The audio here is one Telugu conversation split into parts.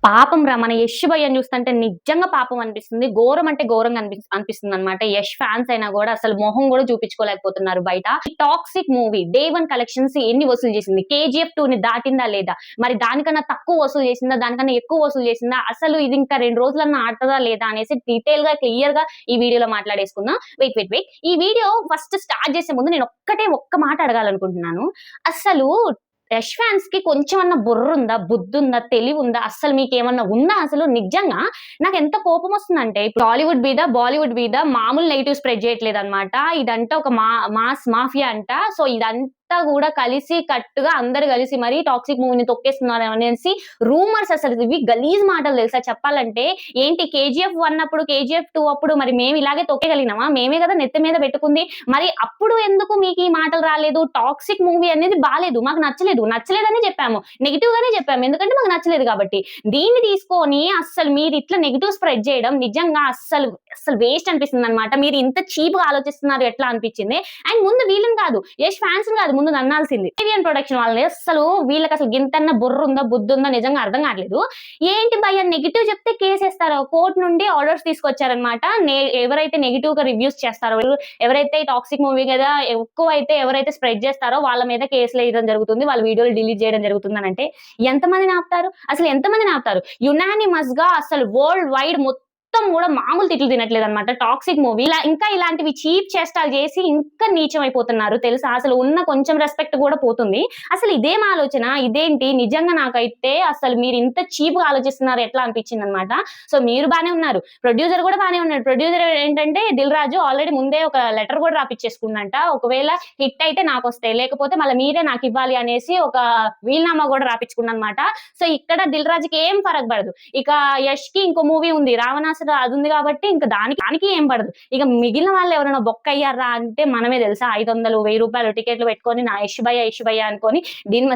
పాపం రా! మన యష్ భయ్యని చూస్తుంటే నిజంగా పాపం అనిపిస్తుంది. ఘోరం అంటే ఘోరంగా అనిపిస్తుందన్నమాట. యష్ ఫ్యాన్స్ అయినా గూడా అసలు మొహం గూడా చూపించుకోలేకపోతున్నారు బయట. ఈ 'టాక్సిక్' మూవీ డే 1 కలెక్షన్స్ ఎన్ని వసూలు చేసింది? 'కేజీఎఫ్ 2'ని దాటిందా లేదా? మరి దానికన్నా తక్కువ వసూలు చేసిందా? దానికన్నా ఎక్కువ వసూలు చేసిందా? అసలు ఇది ఇంకా 2 రోజులన్నా ఆడతదా లేదా అనేసి డీటెయిల్‌గా క్లియర్‌గా ఈ వీడియోలో మాట్లాడేసుకుందాం. వెయిట్. ఈ వీడియో ఫస్ట్ స్టార్ట్ చేసే ముందు నేను ఒక్క మాట అడగాలనుకుంటున్నాను. అస్సలు యష్ ఫ్యాన్స్‌కి కొంచెమన్నా బుర్రుందా? బుద్ధుందా? తెలివుందా? అస్సలు మీకేమన్నా ఉందా అసలు? నిజంగా నాకెంత కోపమొస్తుందంటే ఇప్పుడు టాలీవుడ్ మీద, బాలీవుడ్ మీద మామూలు నెగెటివ్ స్ప్రెడ్ చేయట్లేదన్నమాట. ఇదంతా ఒక మాస్ మాఫియా అంట. సో, ఇదంతా గూడా కలిసి కట్టుగా అందరూ కలిసి మరీ టాక్సిక్ మూవీని తొక్కేస్తున్నారు అనేసి రూమర్స్ అసలు ఇవి గలీజ్ మాటలు తెలుసా చెప్పాలంటే. ఏంటి 'కేజీఎఫ్ 1' అప్పుడు, 'కేజీఎఫ్ 2' అప్పుడు మరి మేము ఇలాగే తొక్కేయగలిగినామా? మేమే గదా నెత్తి మీద పెట్టుకుంది. మరి అప్పుడు ఎందుకు మీకీ మాటలు రాలేదు? టాక్సిక్ మూవీ అనేది బాలేదు. మాకు నచ్చలేదనే చెప్పాము. నెగెటివ్ గానే చెప్పాము. ఎందుకంటే మాకు నచ్చలేదు కాబట్టి. దీన్ని తీసుకొని అస్సలు మీరిట్లా నెగెటివ్ స్ప్రెడ్ చేయడం నిజంగా అస్సలు వేస్ట్ అనిపిస్తుందన్నమాట. మీరు ఇంత చీప్‌గా ఆలోచిస్తున్నారు ఎట్లా అనిపిచ్చింది. అండ్ ముందు వీళ్ళని కాదు, యష్ ఫ్యాన్స్‌ని కాదు ముందు తన్నాల్సింది. ఏవియన్ ప్రొడక్షన్ వాళ్ళని అస్సలు వీళ్ళకసలు గింతన్న బుర్రుందా, బుద్ధుందా నిజంగా అర్థం కావట్లేదు. ఏంటి భయ్యా నెగెటివ్ చెప్తే కేసేస్తారు. కోర్ట్ నుండి ఆర్డర్స్ తీసుకొచ్చారన్నమాట. ఎవరైతే నెగెటివ్‌గా రివ్యూస్ చేస్తారో, ఎవరైతే ఈ టాక్సిక్ మూవీ కదా ఎక్కువైతే ఎవరైతే స్ప్రెడ్ చేస్తారో వాళ్ళ మీద కేసులేయడం జరుగుతుంది. వాళ్ళ వీడియోలు డిలీట్ చేయడం జరుగుతుందనంటే ఎంతమందిని ఆపుతారు? అసలు ఎంతమందిని ఆపుతారు? యునానిమస్‌గా అసలు వరల్డ్ వైడ్ మొత్తం గూడా మామూలు తిట్లు తినట్లేదన్నమాట. టాక్సిక్ మూవీ ఇంకా ఇలాంటివి చీప్ చేష్టాలు చేసి ఇంకా నీచమైపోతున్నారు తెలుసా? అసలు ఉన్న కొంచెం రెస్పెక్ట్ గూడా పోతుంది. అసలు ఇదేం ఆలోచన? ఇదేంటి? నిజంగా నాకైతే అసలు మీరింత చీప్‌గా ఆలోచిస్తున్నారు ఎట్లా అనిపించిందన్నమాట. సో, మీరు బానే ఉన్నారు. ప్రొడ్యూసర్ గూడా బానే ఉన్నాడు. ప్రొడ్యూసర్ ఏంటంటే 'దిల్ రాజు' ఆల్రెడీ ముందే ఒక లెటర్ గూడా రాపిచ్చేసుకుండంట. ఒకవేళ హిట్ అయితే నాకొస్తాయి. లేకపోతే మళ్ళా మీరే నాకివ్వాలి అనేసి ఒక వీలునామా గూడా రాపిచ్చుకుండనమాట. సో, ఇక్కడ 'దిల్ రాజు'కి ఏం ఫరక్ పడదు. ఇక యష్‌కి ఇంకో మూవీ ఉంది. 'రావణాసుర' అదుంది కాబట్టి ఇంక దానికి ఏం పడదు. ఇక మిగిలిన వాళ్ళు ఎవరైనా బొక్కయ్యారా అంటే మనమే తెలుసా 500, 1000 టికెట్లు పెట్టుకొని నా యష్ భయ్య అనుకోని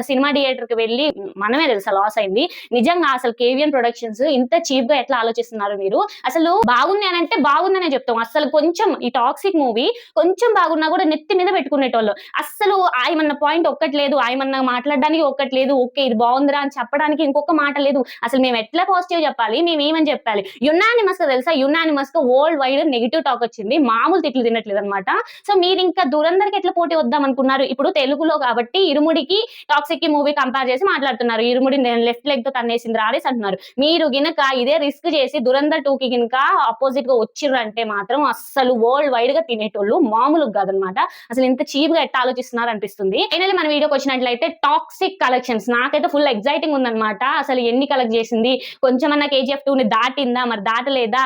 సినిమా థియేటర్‌కి వెళ్లి మనమే తెలుసా లాస్ అయింది. నిజంగా అసలు 'కేవీఎన్ ప్రొడక్షన్స్' ఇంత చీప్‌గా ఎట్లా ఆలోచిస్తున్నారు మీరు? అసలు బాగుంది అనంటే బాగుందనే చెప్తాం. అస్సలు కొంచెం ఈ 'టాక్సిక్' మూవీ కొంచెం బాగున్నా కూడా నెత్తి మీద పెట్టుకునేటోళ్ళు. అస్సలు ఆయమన్న పాయింట్ ఒక్కటి లేదు. ఆయమన్న మాట్లాడడానికి ఒక్కటి లేదు. ఓకే ఇది బాగుందిరా అని చెప్పడానికి ఇంకొక మాట లేదు. అసలు మేము ఎట్లా పాజిటివ్ చెప్పాలి? మేమేమని చెప్పాలి? యునానిమస్‌గా తెలుసా? యునానిమస్‌గా వరల్డ్ వైడ్ నెగెటివ్ టాక్ వచ్చింది. మామూలు తిట్లు తినట్లేదన్నమాట. సో, మీరింకా 'దురంధర్‌కి' ఎట్లా పోటీ వద్దాం అనుకున్నారు? ఇప్పుడు తెలుగులో కాబట్టి 'ఇరుముడికి', 'టాక్సిక్‌కి' మూవీ కంపేర్ చేసి మాట్లాడుతున్నారు. 'ఇరుముడి' లెఫ్ట్ లెగ్‌తో తన్నేసిందిరా అనేసి అంటున్నారు. మీరు గినక ఇదే రిస్క్ చేసి 'దురంధర్ 2'కి గినక అపోజిట్‌గా వచ్చిర్రంటే మాత్రం అస్సలు వరల్డ్ వైడ్‌గా తినేటోళ్ళు మామూలుగా కాదన్నమాట. అసలు ఇంత చీప్‌గా ఎట్లా ఆలోచిస్తున్నారు అనిపిస్తుంది. ఫైనల్లీ మన వీడియోకి వచ్చినట్లయితే 'టాక్సిక్' కలెక్షన్స్ నాకైతే ఫుల్ ఎక్సైటింగ్ ఉందన్నమాట. అసలు ఎన్ని కలెక్ట్ చేసింది? కొంచెమన్నా 'కేజీఎఫ్ 2'ని దాటిందా? మరి దాటలేదా?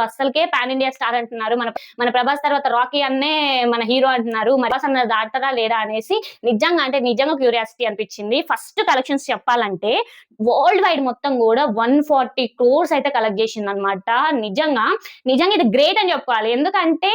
అస్సలకే పాన్ ఇండియా స్టార్ అంటున్నారు. మన ప్రభాస్ తర్వాత 'రాకీ' అన్నే మన హీరో అంటున్నారు. మరి ప్రభాస్ అన్న దాటరా లేదా అనేసి నిజంగా క్యూరియాసిటీ అనిపించింది. ఫస్ట్ కలెక్షన్స్ చెప్పాలంటే వరల్డ్ వైడ్ మొత్తం గూడా 140 క్రోర్స్ అయితే కలెక్ట్ చేసిందన్నమాట. నిజంగా ఇది గ్రేట్ అని చెప్పుకోవాలి. ఎందుకంటే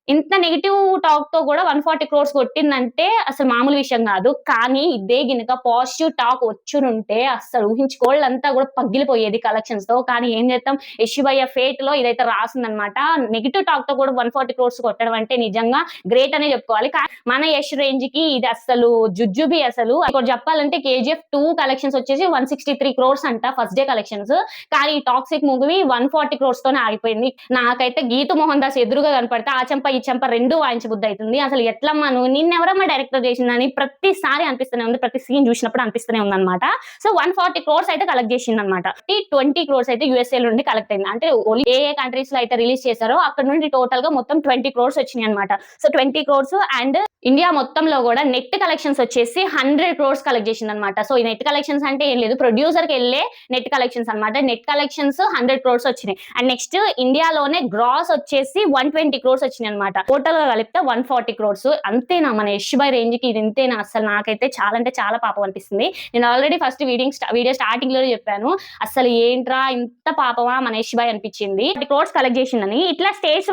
ఇంత నెగెటివ్ టాక్‌తో గూడా 140 క్రోర్స్ కొట్టిందంటే అసలు మామూలు విషయం గాదు. కానీ ఇదే గినక పాజిటివ్ టాక్ వచ్చునుంటే అస్సలు ఊహించుకోళ్ళంతా గూడా పగిలిపోయేది కలెక్షన్స్‌తో. కానీ ఏం చేత్తాం యష్ భయ్య ఫేట్‌లో ఇదైతే రాసిందన్నమాట. నెగెటివ్ టాక్‌తో కూడా 140 క్రోర్స్ కొట్టడం అంటే నిజంగా గ్రేట్ అనే చెప్పుకోవాలి. మన యష్ రేంజ్‌కి ఇది అస్సలు జుజుబి అసలు. ఇంకోటి చెప్పాలంటే 'కేజీఎఫ్ 2' కలెక్షన్స్ వచ్చేసి 163 క్రోర్స్ అంట ఫస్ట్ డే కలెక్షన్స్. కానీ ఈ 'టాక్సిక్' మూవీ 140 క్రోర్స్ తోనే ఆగిపోయింది. నాకైతే గీతూ మోహన్ దాస్ ఎదురుగా కనపడితే ఆ చెంప ఈ చెంప 2 వాయించబుద్ధి అయితుంది. అసలు ఎట్లమ్మా నువ్వు నిన్నెవరమ్మా డైరెక్టర్ చేసిందని ప్రతిసారి అనిపిస్తూనే ఉంది. ప్రతి సీన్ చూసినప్పుడు అనిపిస్తూనే ఉందన్నమాట. సో, 140 క్రోర్స్ అయితే కలెక్ట్ చేసిందన్నమాట. 20 క్రోర్స్ అయితే యూఎస్ఏ నుండి కలెక్ట్ అయింది. అంటే ఏ కంట్రీస్ లో అయితే రిలీజ్ చేశారో అక్కడ నుండి టోటల్ గా మొత్తం 20 క్రోర్స్ వచ్చినాయి అన్నమాట. సో, 20 క్రోర్స్ అండ్ ఇండియా మొత్తంలో కూడా నెట్ కలెక్షన్స్ వచ్చేసి 100 క్రోర్స్ కలెక్ట్ చేసిందన్నమాట. సో, ఈ నెట్ కలెక్షన్స్ అంటే ఏం లేదు ప్రొడ్యూసర్‌కి ఎళ్ళే నెట్ కలెక్షన్స్ అన్నమాట. నెట్ కలెక్షన్స్ 100 క్రోర్స్ వచ్చినాయి. అండ్ నెక్స్ట్ ఇండియాలోనే గ్రాస్ వచ్చేసి 120 క్రోర్స్ వచ్చినాయి అన్నమాట. టోటల్ గా కలిపితే 140 క్రోర్స్. అంతేనా మన యష్ భాయ్ రేంజ్ కి ఇది ఇంతేనా? అసలు నాకైతే చాలా అంటే చాలా పాపం అనిపిస్తుంది. నేను ఆల్రెడీ ఫస్ట్ వీడియో స్టార్టింగ్ లోనే చెప్పాను. అసలు ఏంట్రా ఇంత పాపమా మన యష్ భాయ్ అనిపించింది. 30 క్రోర్స్ కలెక్ట్ చేసిందని. ఇట్లా స్టేట్స్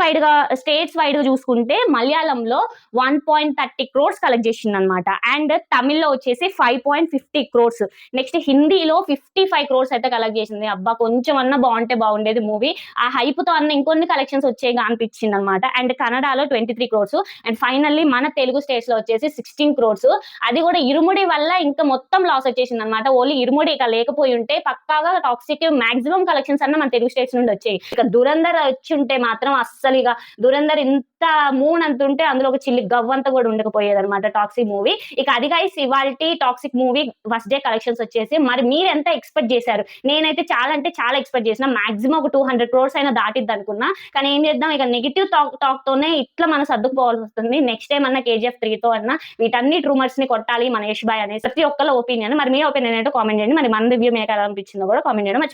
వైడ్ గా చూసుకుంటే మలయాళంలో 1.30 క్రోర్స్ కలెక్ట్ చేసిందన్నమాట. అండ్ తమిళ్లో వచ్చేసి 5.50 క్రోర్స్. నెక్స్ట్ హిందీలో 55 క్రోర్స్ అయితే కలెక్ట్ చేసింది. అబ్బా కొంచెం అన్నా బాగుంటే బాగుండేది మూవీ. ఆ హైప్ తో అన్న ఇంకొన్ని కలెక్షన్స్ వచ్చేగా అనిపించింది అనమాట. అండ్ కన్నడ కన్నడలో 23 crores అండ్ ఫైనల్లీ మన తెలుగు స్టేట్స్ లో వచ్చేసి 16 crores. అది కూడా ఇరుముడి వల్ల ఇంకా మొత్తం లాస్ వచ్చేసింది అనమాట. ఓన్లీ ఇరుముడి ఇక లేకపోయి ఉంటే పక్కాగా టాక్సిక్ మాక్సిమం కలెక్షన్స్ అన్న మన తెలుగు స్టేట్స్ నుండి వచ్చాయి. ఇక దురంధర్ వచ్చి ఉంటే మాత్రం అస్సలు ఇక దురంధర్ ఇంత మూన్ అంత ఉంటే అందులో ఒక చిల్లి గవ్వంతా కూడా ఉండకపోయేది అనమాట టాక్సిక్ మూవీ. ఇక అది గైస్ ఇవాల్టి toxic movie first day collections వచ్చేసి. మరి మీరు ఎంత ఎక్స్పెక్ట్ చేశారు? నేనైతే చాలా అంటే చాలా ఎక్స్పెక్ట్ చేసిన, మాక్సిమం ఒక 200 crores అయినా దాటిద్ది అనుకున్నా. కానీ ఏం చేద్దాం, ఇక నెగిటివ్ టాక్ తోనే ఇట్లా మనం సర్దుకుపోవాల్సి వస్తుంది. నెక్స్ట్ టైం అన్న KGF 3 తో అన్న వీటన్ని రూమర్స్ ని కొట్టాలి మన యష్ బాయ్ అనేసి ప్రతి ఒక్కళ్ళ ఒపీనియన్. మరి మీ ఒపీనియన్ ఏంటో కామెంట్ చేయండి. మరి మన రివ్యూ మీకు ఎలా అనిపించిందో కూడా కామెంట్ చేయడం మర్చిపోండి.